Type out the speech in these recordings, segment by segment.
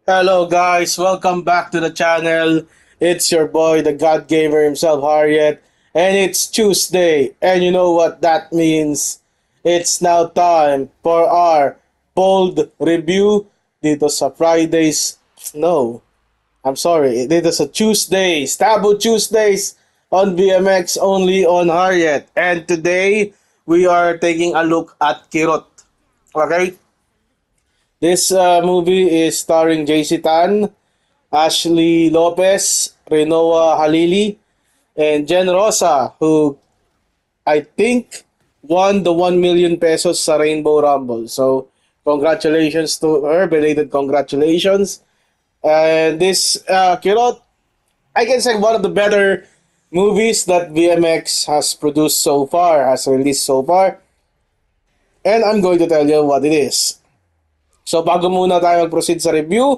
Hello guys, welcome back to the channel. It's your boy, the God Gamer himself, Harriet, and it's Tuesday. And you know what that means? It's now time for our bold review dito sa Fridays. No, I'm sorry. Dito sa Tuesdays, Taboo Tuesdays on BMX only on Harriet. And today we are taking a look at Kirot. Okay? This movie is starring JC Tan, Ashley Lopez, Renoa Halili, and Jen Rosa, who I think won the 1 million pesos sa Rainbow Rumble. So, congratulations to her, belated congratulations. And this Kirot, I can say one of the better movies that VMX has produced so far, has released so far. And I'm going to tell you what it is. So bago muna tayo mag-proceed sa review,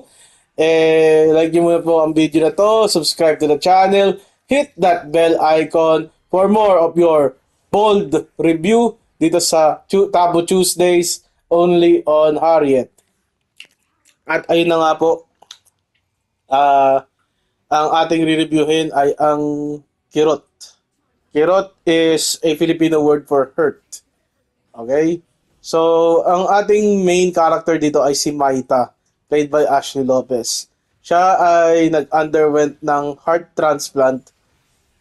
like nyo muna po ang video na to, subscribe to the channel, hit that bell icon for more of your bold review dito sa Taboo Tuesdays only on Harriet. At ayun na nga po, ang ating re-reviewin ay ang kirot. Kirot is a Filipino word for hurt. Okay? So, ang ating main character dito ay si Maita, played by Ashley Lopez. Siya ay nag-underwent ng heart transplant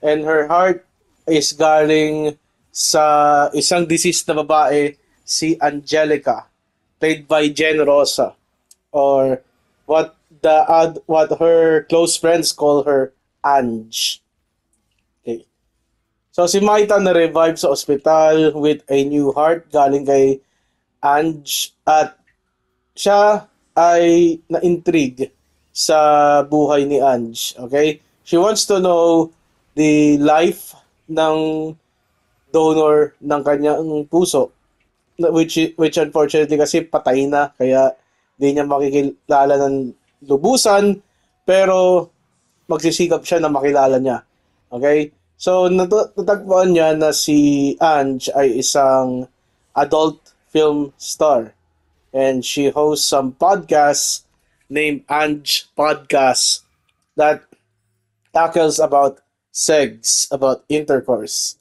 and her heart is galing sa isang deceased na babae, si Angelica, played by Jen Rosa, or what her close friends call her Ange. Okay. So si Maita na-revive sa ospital with a new heart galing kay Ange at siya ay na-intrigue sa buhay ni Ange. Okay? She wants to know the life ng donor ng kanyang puso, which unfortunately kasi patay na, kaya di niya makikilala ng lubusan, pero magsisikap siya na makilala niya. Okay? So natagpuan niya na si Ange ay isang adult film star, and she hosts some podcasts named Ange Podcast that tackles about sex, about intercourse.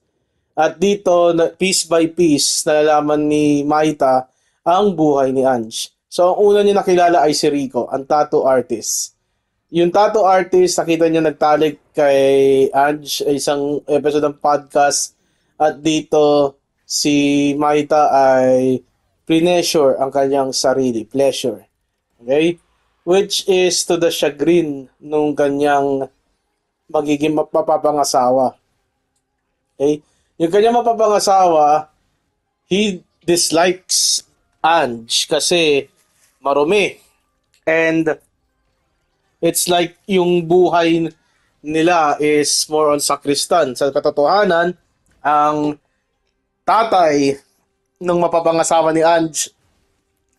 At dito, piece by piece, nalalaman ni Maita ang buhay ni Ange. So, ang una niya nakilala ay si Rico, ang tattoo artist. Yung tattoo artist, nakita niya nagtalik kay Ange, isang episode ng podcast, at dito si Maita ay pleasure ang kanyang sarili, pleasure. Okay? Which is to the chagrin nung kanyang magiging mapapangasawa. Okay? Yung kanyang mapapangasawa, he dislikes Ange kasi marumi. And it's like yung buhay nila is more on sakristan. Sa katotohanan, ang tatay ng mapapangasawa ni Ange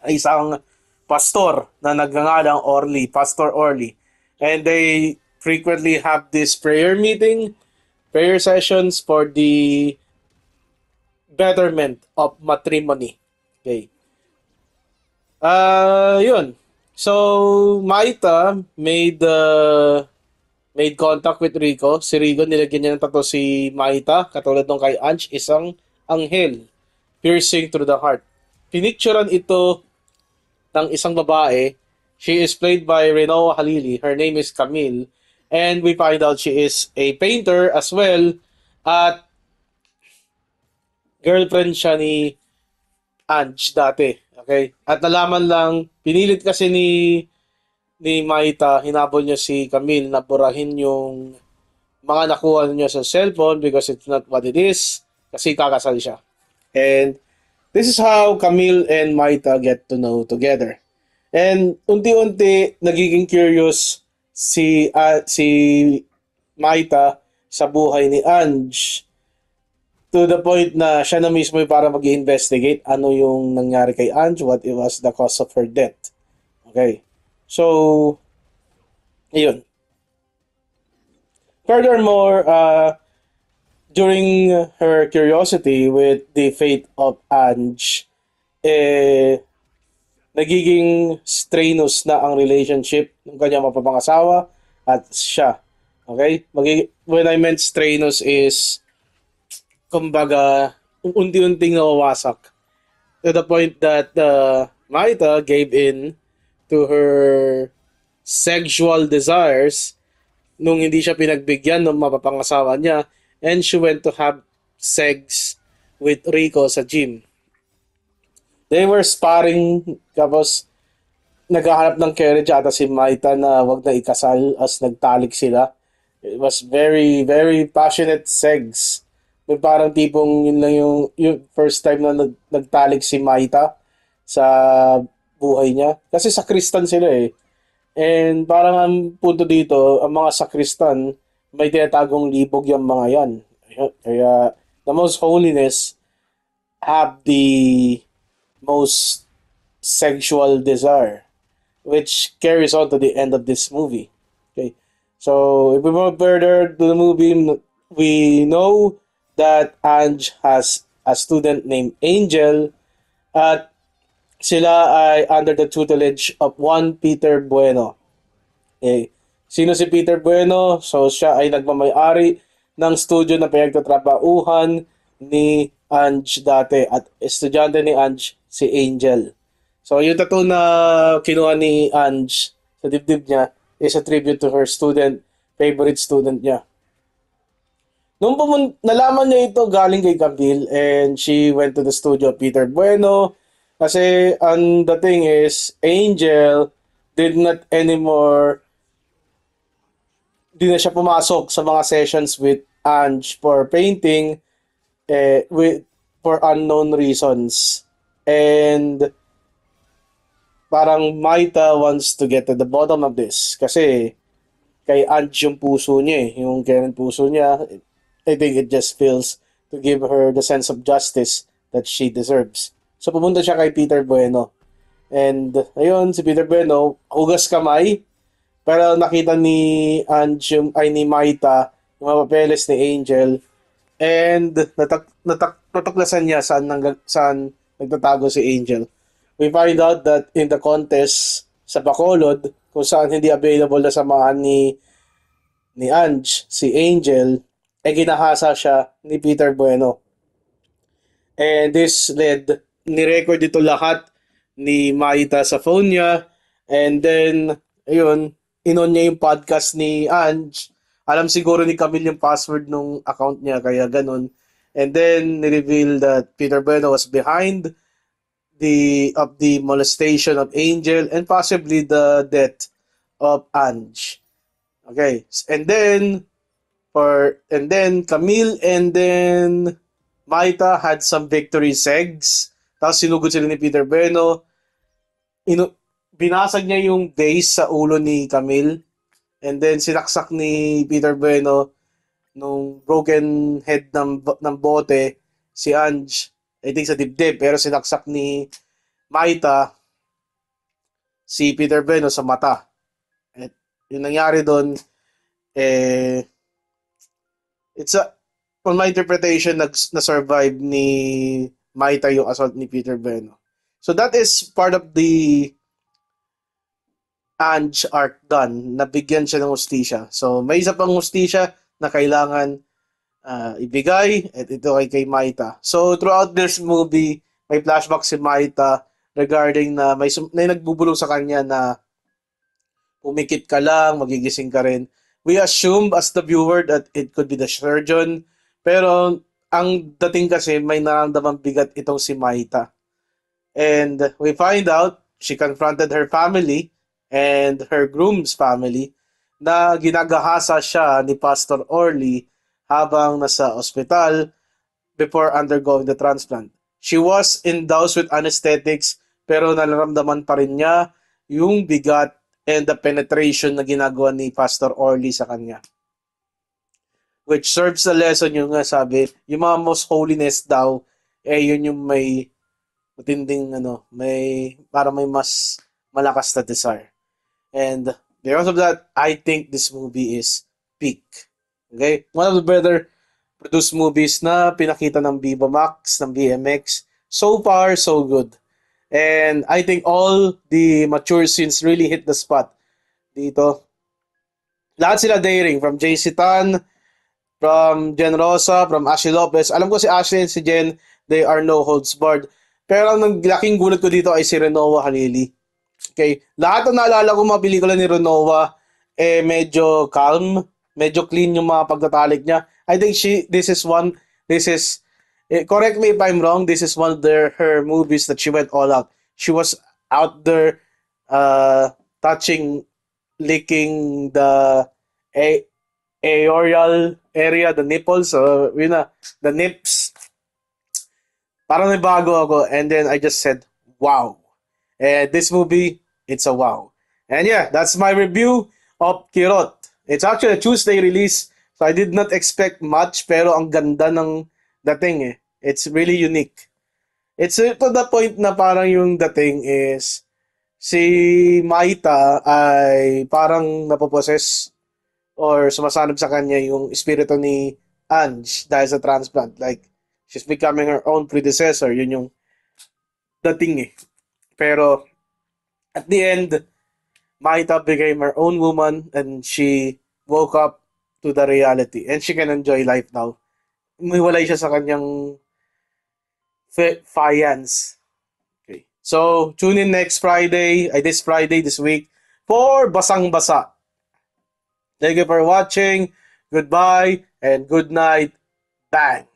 ay isang pastor na nagngangalang Orly, Pastor Orly. And they frequently have this prayer sessions for the betterment of matrimony. Okay. Yun. So, Maita made contact with Rico. Si Rico, nilagyan niya ng tattoo si Maita, katulad nung kay Ange, isang anghel piercing through the heart. Pinicturan ito ng isang babae. She is played by Renoa Halili. Her name is Camille. And we find out she is a painter as well. At girlfriend siya ni Ange dati. Okay? At nalaman lang, pinilit kasi ni Maita, hinabol niya si Camille na burahin yung mga nakuha niya sa cellphone because it's not what it is. Kasi kakasal siya. And this is how Camille and Maita get to know together. And unti-unti nagiging curious si Maita sa buhay ni Ange, to the point na siya na mismo yung para mag-investigate ano yung nangyari kay Ange, what it was the cause of her death. Okay. So, ayun. Furthermore, during her curiosity with the fate of Ange, nagiging strenuous na ang relationship ng kanyang mapapangasawa at siya. Okay? When I meant strenuous is, kumbaga, unti-unting nawawasak to the point that Maita gave in to her sexual desires nung hindi siya pinagbigyan ng mapapangasawa niya, and she went to have sex with Rico sa gym. They were sparring, tapos naghahanap ng carriage ata si Maita na wag na ikasal as nagtalik sila. It was very, very passionate sex. May parang tipong yun lang yung first time na nagtalik si Maita sa buhay niya. Kasi sakristan sila eh. And parang ang punto dito, ang mga sakristan, may tinatagong libog yung mga yan. Kaya the most holiness have the most sexual desire, which carries on to the end of this movie. Okay, so if we move further to the movie, we know that Ange has a student named Angel at sila ay under the tutelage of one Peter Bueno. Okay. Sino si Peter Bueno? So siya ay nagmamay-ari ng studio na pinagtatrabauhan ni Ange dati at estudyante ni Ange si Angel. So yung tattoo na kinuha ni Ange sa dibdib niya is a tribute to her favorite student niya. Nung nalaman niya ito galing kay Camille and she went to the studio of Peter Bueno kasi the thing is Angel did not anymore di na siya pumasok sa mga sessions with Ange for painting for unknown reasons. And parang Maita wants to get to the bottom of this kasi kay Ange yung puso niya eh. Yung kailan puso niya, I think it just feels to give her the sense of justice that she deserves. So pumunta siya kay Peter Bueno. And ayun, si Peter Bueno, hugas kamay, pero nakita ni Ange, ni Maita, yung mga papeles ni Angel, and natuklasan niya saan nagtatago si Angel. We find out that in the contest sa Bacolod, kung saan hindi available na samahan ni Ange, si Angel, ginahasa siya ni Peter Bueno. And this led, ni-record ito lahat ni Maita sa phone niya, and then, ayun, inon niya yung podcast ni Ange. Alam siguro ni Camille yung password nung account niya, kaya ganun. And then, ni-reveal that Peter Bueno was behind the molestation of Angel and possibly the death of Ange. Okay. And then Camille and then Maita had some victory segs. Tapos sinugod sila ni Peter Bueno. Binasag niya yung vase sa ulo ni Camille. And then sinaksak ni Peter Bueno nung broken head ng bote si Ange. I think sa dibdib, pero sinaksak ni Maita si Peter Bueno sa mata. At yung nangyari doon, on my interpretation, na-survive ni Maita yung assault ni Peter Bueno. So that is part of the Ange arc done. Nabigyan siya ng hustisya. So may isa pang hustisya na kailangan ibigay, at ito ay kay Maita. So throughout this movie, may flashback si Maita regarding na may nagbubulong sa kanya na pumikit ka lang, magigising ka rin. We assume as the viewer that it could be the surgeon, pero ang dating kasi may nararamdamang bigat itong si Maita. And we find out she confronted her family and her groom's family na ginagahasa siya ni Pastor Orly habang nasa ospital before undergoing the transplant. She was endowed with anesthetics pero nararamdaman pa rin niya yung bigat and the penetration na ginagawa ni Pastor Orly sa kanya. Which serves the lesson yung nga sabi, yung mga most holiness daw, yun yung may matinding para may mas malakas na desire. And because of that, I think this movie is peak. Okay? One of the better produced movies na pinakita ng Viva Max, ng BMX. So far, so good. And I think all the mature scenes really hit the spot dito. Lahat sila daring, from JC Tan, from Jen Rosa, from Ashley Lopez. Alam ko si Ashley and si Jen, they are no holds barred. Pero ang naglaking gulat ko dito ay si Renoa Halili. Okay, lahat ng naalala ko mga pelikula ni Renoa, medyo calm, medyo clean yung mga pagtatalik niya. I think this is, correct me if I'm wrong, this is one of her movies that she went all out. She was out there, touching, licking the aerial area, the nipples, so yun na, the nips. Parang may bago ako, and then I just said, wow. And this movie, it's a wow. And yeah, that's my review of Kirot. It's actually a Tuesday release, so I did not expect much, pero ang ganda ng dating eh. It's really unique. It's to the point na parang yung dating is si Maita ay parang napoposes or sumasanib sa kanya yung espiritu ni Ange dahil sa transplant. Like, she's becoming her own predecessor. Yun yung dating eh. Pero, at the end, Maita became her own woman and she woke up to the reality. And she can enjoy life now. Umiwalay siya sa kanyang fiance. Okay. So, tune in next Friday, this Friday, this week, for Basang Basa. Thank you for watching. Goodbye and good night. Bang!